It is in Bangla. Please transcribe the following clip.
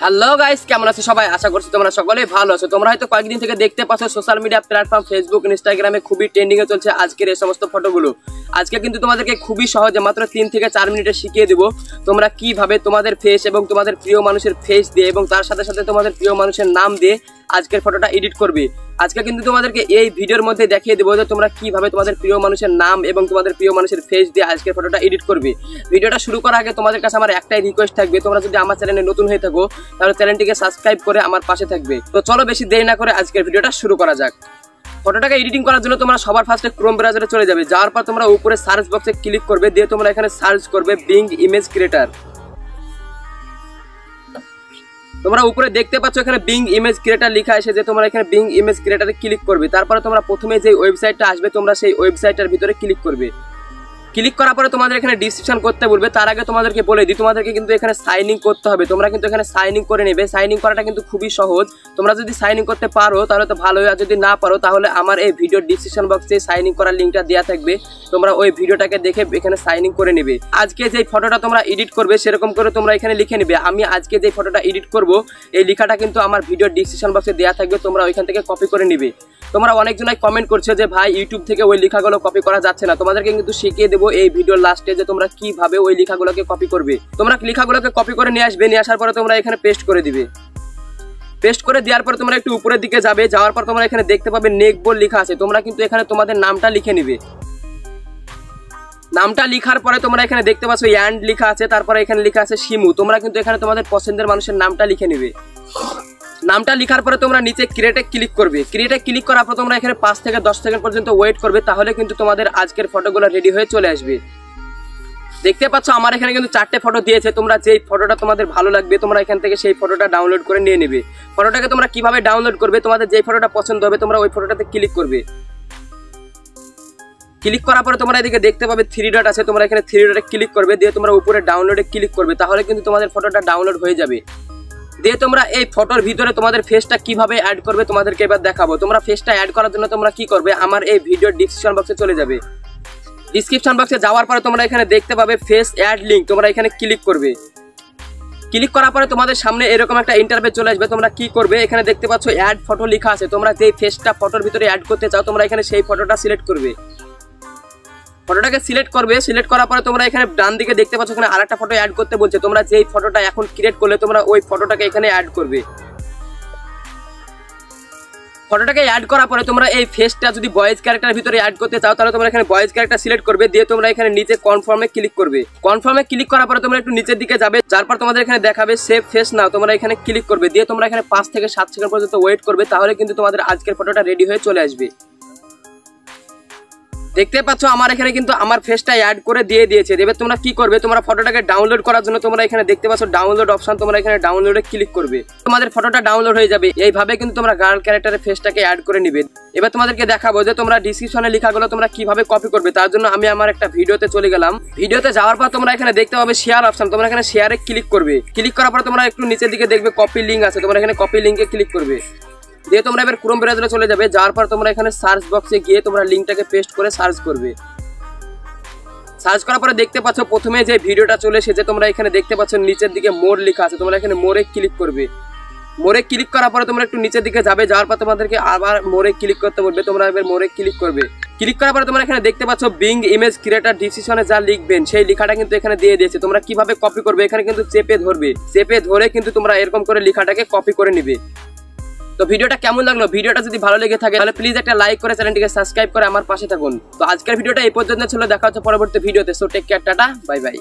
হ্যালো গাইস, কেমন আছো সবাই? আশা করছি তোমরা সকলেই ভালো আছো। তোমরা হয়তো কয়েকদিন থেকে দেখতে পাচ্ছ সোশ্যাল মিডিয়া প্ল্যাটফর্ম ফেসবুক ইনস্টাগ্রামে খুবই ট্রেন্ডিং এ চলছে আজকের এই সমস্ত ফটোগুলো। আজকে কিন্তু তোমাদেরকে খুবই সহজে মাত্র 3 থেকে 4 মিনিটে শিখিয়ে দেব তোমরা কিভাবে তোমাদের ফেস এবং তোমাদের প্রিয় মানুষের ফেস দিয়ে এবং তার সাথে সাথে তোমাদের প্রিয় মানুষের নাম দিয়ে আজকের ফটোটা এডিট করবে। আজকে কিন্তু তোমাদেরকে এই ভিডিওর মধ্যে দেখিয়ে দেবো যে তোমরা কিভাবে তোমাদের প্রিয় মানুষের নাম এবং তোমাদের প্রিয় মানুষের ফেস দিয়ে আজকের ফটোটা এডিট করবে। ভিডিওটা শুরু করার আগে তোমাদের কাছে আমার একটাই রিকোয়েস্ট থাকবে, তোমরা যদি আমার চ্যানেলে নতুন হয়ে থাকো তাহলে চ্যানেলটিকে সাবস্ক্রাইব করে আমার পাশে থাকবে। তো চলো বেশি দেরি না করে আজকের ভিডিওটা শুরু করা যাক। ফটোটাকে এডিটিং করার জন্য তোমরা সবার ফার্স্টে ক্রোম ব্রাউজারে চলে যাবে। যাওয়ার পর তোমরা উপরে সার্চ বক্সে ক্লিক করবে, দিয়ে তোমরা এখানে সার্চ করবে বিং ইমেজ ক্রিয়েটর। তোমরা উপরে দেখতে পাচ্ছ এখানে বিং ইমেজ ক্রিয়েটর লেখা আছে, যে তোমরা এখানে বিং ইমেজ ক্রিয়েটরে ক্লিক করবে। তারপরে তোমরা প্রথমে যে ওয়েবসাইটটা আসবে তোমরা সেই ওয়েবসাইটের ভিতরে ক্লিক করবে। ক্লিক করার পরে তোমাদের এখানে ডিসক্রিপশন করতে বলবে। তার আগে তোমাদেরকে বলে দিই, তোমাদেরকে কিন্তু এখানে সাইন ইন করতে হবে। তোমরা কিন্তু এখানে সাইন ইন করে নেবে। সাইন ইন করাটা কিন্তু খুবই সহজ। তোমরা যদি সাইন ইন করতে পারো তাহলে তো ভালোই, আর যদি না পারো তাহলে আমার এই ভিডিওর ডিসক্রিপশন বক্সে সাইন ইন করার লিঙ্কটা দেওয়া থাকবে। তোমরা ওই ভিডিওটাকে দেখে এখানে সাইন ইন করে নেবে। আজকে যে ফটোটা তোমরা এডিট করবে সেরকম করে তোমরা এখানে লিখে নেবে। আমি আজকে যে ফটোটা এডিট করব এই লেখাটা কিন্তু আমার ভিডিওর ডিসক্রিপশন বক্সে দেওয়া থাকবে, তোমরা ওইখান থেকে কপি করে নেবে। তোমরা অনেকজনাই কমেন্ট করছো যে ভাই ইউটিউব থেকে ওই লেখাগুলো কপি করা যাচ্ছে না। তোমাদেরকে কিন্তু শিখিয়ে দেবো এই ভিডিওর লাস্টে যে তোমরা কিভাবে ওই লেখাগুলোকে কপি করবে। তোমরা লেখাগুলোকে কপি করে নিয়ে আসবে, নিয়ে আসার পরে তোমরা এখানে পেস্ট করে দিবে। পেস্ট করে দেওয়ার পর তোমরা একটু উপরের দিকে যাবে। যাওয়ার পর তোমরা এখানে দেখতে পাবে নেক বোল্ড লেখা আছে। তোমরা কিন্তু এখানে তোমাদের নামটা লিখে নিবে। নামটা লিখার পরে তোমরা এখানে দেখতে পাচ্ছ অ্যান্ড লেখা আছে, তারপরে এখানে লেখা আছে শিমু। তোমরা কিন্তু এখানে তোমাদের পছন্দের মানুষের নামটা লিখে নিবে। নামটা লিখার পরে তোমরা নিচে ক্রিয়েটে ক্লিক করবে। ক্রিয়েটে ক্লিক করার পর তোমরা এখানে 5 থেকে 10 সেকেন্ড পর্যন্ত ওয়েট করবে, তাহলে কিন্তু তোমাদের আজকের ফটোগুলো রেডি হয়ে চলে আসবে। দেখতে পাচ্ছ আমার এখানে কিন্তু 4টে ফটো দিয়েছে। তোমরা যেই ফটোটা তোমাদের ভালো লাগবে তোমরা এখান থেকে সেই ফটোটা ডাউনলোড করে নিয়ে নেবে। ফটোটাকে তোমরা কিভাবে ডাউনলোড করবে, তোমাদের যেই ফটোটা পছন্দ হবে তোমরা ওই ফটোটাতে ক্লিক করবে। ক্লিক করার পরে তোমরা এদিকে দেখতে পাবে 3 ডট আছে, তোমরা এখানে 3 ডটে ক্লিক করবে, দিয়ে তোমরা উপরে ডাউনলোডে ক্লিক করবে, তাহলে কিন্তু তোমাদের ফটোটা ডাউনলোড হয়ে যাবে। দিয়ে তোমরা এই ফটোর ভিতরে তোমাদের ফেসটা কিভাবে অ্যাড করবে তোমাদেরকে এবার দেখাবো। তোমরা ফেসটা অ্যাড করার জন্য তোমরা কি করবে, আমার এই ভিডিওর ডিসক্রিপশন বক্সে চলে যাবে। ডিসক্রিপশন বক্সে যাওয়ার পরে তোমরা এখানে দেখতে পাবে ফেস অ্যাড লিংক, তোমরা এখানে ক্লিক করবে। ক্লিক করার পরে তোমাদের সামনে এরকম একটা ইন্টারফেস চলে আসবে। তোমরা কি করবে, এখানে দেখতে পাচ্ছ অ্যাড ফটো লেখা আছে। তোমরা যেই ফেসটা ফটোর ভিতরে অ্যাড করতে চাও তোমরা এখানে সেই ফটোটা সিলেক্ট করবে। ফটোটাকে সিলেক্ট করবে। সিলেক্ট করার পরে তোমরা এখানে ডান দিকে দেখতে পাচ্ছ এখানে আরেকটা ফটো অ্যাড করতে বলছে। তোমরা যেই ফটোটা এখন ক্রিয়েট করলে তোমরা ওই ফটোটাকে এখানে অ্যাড করবে। ফটোটাকে অ্যাড করার পরে তোমরা এই ফেসটা যদি বয়েজ ক্যারেক্টারের ভিতরে অ্যাড করতে চাও তাহলে তোমরা এখানে বয়েজ ক্যারেক্টার সিলেক্ট করবে, দিয়ে তোমরা এখানে নিচে কনফার্মে ক্লিক করবে। কনফার্মে ক্লিক করার পরে তোমরা একটু নিচের দিকে যাবে। যারপর তোমাদের এখানে দেখাবে সেভ ফেস নাও, তোমরা এখানে ক্লিক করবে, দিয়ে তোমরা এখানে 5 থেকে 7 সেকেন্ড পর্যন্ত ওয়েট করবে, তাহলে কিন্তু তোমাদের আজকের ফটোটা রেডি হয়ে চলে আসবে। দেখতে পাচ্ছ আমার এখানে কিন্তু আমার ফেসটা অ্যাড করে দিয়ে দিয়েছে। এবার তোমরা কি করবে, তোমরা ফটোটাকে ডাউনলোড করার জন্য তোমরা এখানে দেখতে পাচ্ছ ডাউনলোড অপশন, তোমরা এখানে ডাউনলোডে ক্লিক করবে, তোমাদের ফটোটা ডাউনলোড হয়ে যাবে। এইভাবে কিন্তু তোমরা গার্ল ক্যারেক্টারের ফেসটাকে অ্যাড করে নিবে। এবার তোমাদেরকে দেখাবো যে তোমরা ডিসক্রিপশনে লেখাগুলো তোমরা কিভাবে কপি করবে। তার জন্য আমি আমার একটা ভিডিওতে চলে গেলাম। ভিডিওতে যাওয়ার পর তোমরা এখানে দেখতে পাবে শেয়ার অপশন, তোমরা এখানে শেয়ারে ক্লিক করবে। ক্লিক করার পর তোমরা একটু নিচের দিকে দেখবে কপি লিঙ্ক আছে, তোমরা এখানে কপি লিঙ্কে ক্লিক করবে। দিয়ে তোমরা এবার ক্রোম ব্রাউজারে চলে যাবে। যাওয়ার পর তোমরা এখানে সার্চ বক্সে গিয়ে তোমরা লিঙ্কটাকে পেস্ট করে সার্চ করবে। সার্চ করার পরে দেখতে পাচ্ছ প্রথমে যে ভিডিওটা চলে এসেছে, তোমরা এখানে দেখতে পাচ্ছ নিচের দিকে মোর লেখা আছে, তোমরা এখানে মোরে ক্লিক করবে। মোরে ক্লিক করার পরে তোমরা একটু নিচের দিকে যাবে। যাওয়ার পর তোমাদেরকে আবার মোরে ক্লিক করতে বলবে, তোমরা এবার মোরে ক্লিক করবে। ক্লিক করার পরে তোমরা এখানে দেখতে পাচ্ছ বিং ইমেজ ক্রিয়েটর ডিসক্রিপশনে যা লিখবেন সেই লেখাটা কিন্তু এখানে দিয়ে দিয়েছে। তোমরা কিভাবে কপি করবে, এখানে কিন্তু চেপে ধরবে, চেপে ধরে কিন্তু তোমরা এরকম করে লেখাটাকে কপি করে নিবে। তো ভিডিওটা কেমন লাগলো, ভিডিওটা যদি ভালো লেগে থাকে তাহলে প্লিজ একটা লাইক করে চ্যানেলটিকে সাবস্ক্রাইব করে আমার পাশে থাকুন। তো আজকের ভিডিওটা এই পর্যন্ত ছিল, দেখা হচ্ছে পরবর্তী ভিডিওতে। So take care, tata, bye by.